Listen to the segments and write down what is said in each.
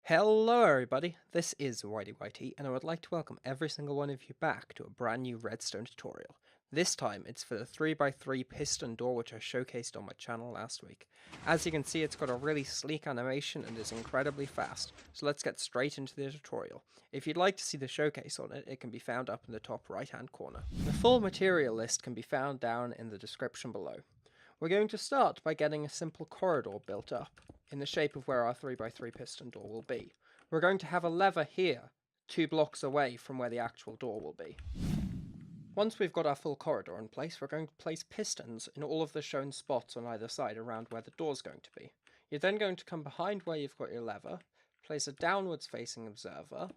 Hello everybody, this is YDYT and I would like to welcome every single one of you back to a brand new redstone tutorial. This time it's for the 3x3 piston door which I showcased on my channel last week. As you can see, it's got a really sleek animation and is incredibly fast, so let's get straight into the tutorial. If you'd like to see the showcase on it, it can be found up in the top right hand corner. The full material list can be found down in the description below. We're going to start by getting a simple corridor built up in the shape of where our 3x3 piston door will be. We're going to have a lever here, 2 blocks away from where the actual door will be. Once we've got our full corridor in place, we're going to place pistons in all of the shown spots on either side around where the door's going to be. You're then going to come behind where you've got your lever, place a downwards facing observer,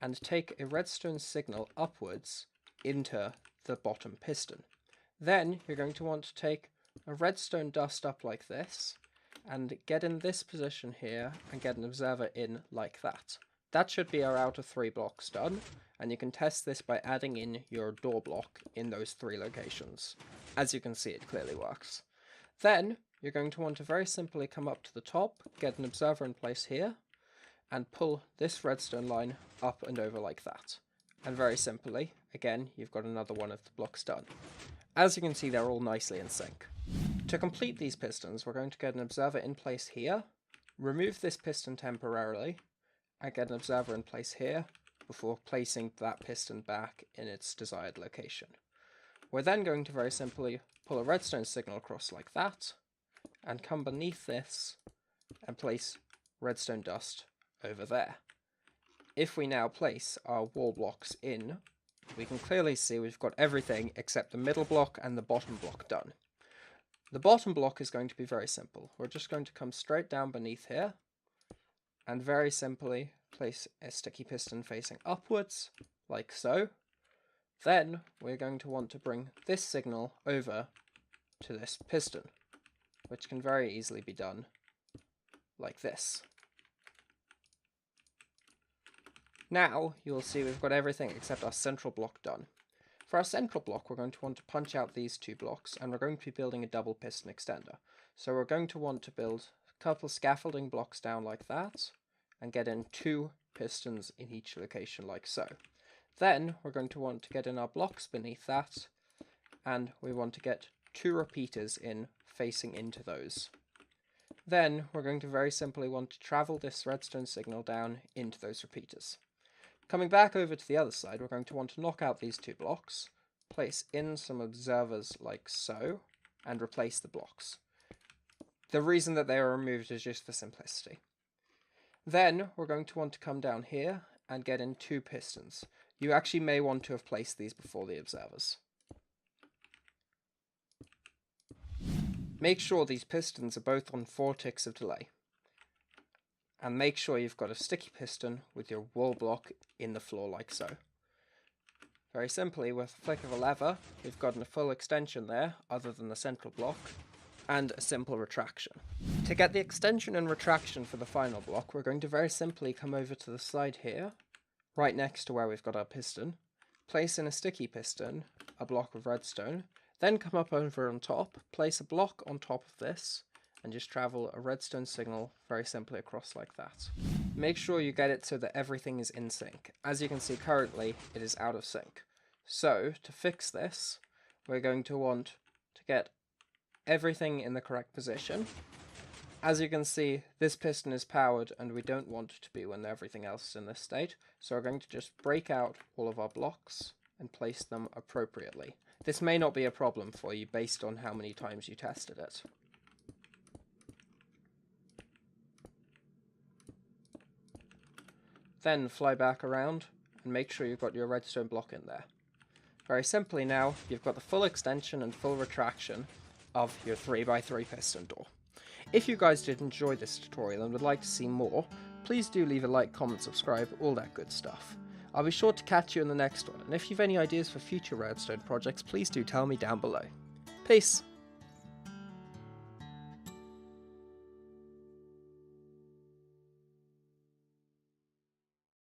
and take a redstone signal upwards into the bottom piston. Then you're going to want to take a redstone dust up like this, and get in this position here and get an observer in like that. That should be our outer 3 blocks done, and you can test this by adding in your door block in those 3 locations. As you can see, it clearly works. Then you're going to want to very simply come up to the top, get an observer in place here, and pull this redstone line up and over like that. And very simply, again, you've got another one of the blocks done. As you can see, they're all nicely in sync. To complete these pistons, we're going to get an observer in place here, remove this piston temporarily, and get an observer in place here before placing that piston back in its desired location. We're then going to very simply pull a redstone signal across like that, and come beneath this and place redstone dust over there. If we now place our wall blocks in, we can clearly see we've got everything except the middle block and the bottom block done. The bottom block is going to be very simple. We're just going to come straight down beneath here and very simply place a sticky piston facing upwards, like so. Then we're going to want to bring this signal over to this piston, which can very easily be done like this. Now you'll see we've got everything except our central block done. For our central block, we're going to want to punch out these 2 blocks, and we're going to be building a double piston extender. So we're going to want to build a couple scaffolding blocks down like that, and get in 2 pistons in each location like so. Then we're going to want to get in our blocks beneath that, and we want to get 2 repeaters in facing into those. Then we're going to very simply want to travel this redstone signal down into those repeaters. Coming back over to the other side, we're going to want to knock out these 2 blocks, place in some observers like so, and replace the blocks. The reason that they are removed is just for simplicity. Then we're going to want to come down here and get in 2 pistons. You actually may want to have placed these before the observers. Make sure these pistons are both on 4 ticks of delay. And make sure you've got a sticky piston with your wall block in the floor like so. Very simply, with a flick of a lever, we've gotten a full extension there, other than the central block, and a simple retraction. To get the extension and retraction for the final block, we're going to very simply come over to the side here, right next to where we've got our piston, place in a sticky piston, a block of redstone, then come up over on top, place a block on top of this, and just travel a redstone signal very simply across like that. Make sure you get it so that everything is in sync. As you can see currently, it is out of sync. So, to fix this, we're going to want to get everything in the correct position. As you can see, this piston is powered and we don't want it to be when everything else is in this state. So we're going to just break out all of our blocks and place them appropriately. This may not be a problem for you based on how many times you tested it. Then fly back around and make sure you've got your redstone block in there. Very simply now, you've got the full extension and full retraction of your 3x3 piston door. If you guys did enjoy this tutorial and would like to see more, please do leave a like, comment, subscribe, all that good stuff. I'll be sure to catch you in the next one, and if you've any ideas for future redstone projects, please do tell me down below. Peace!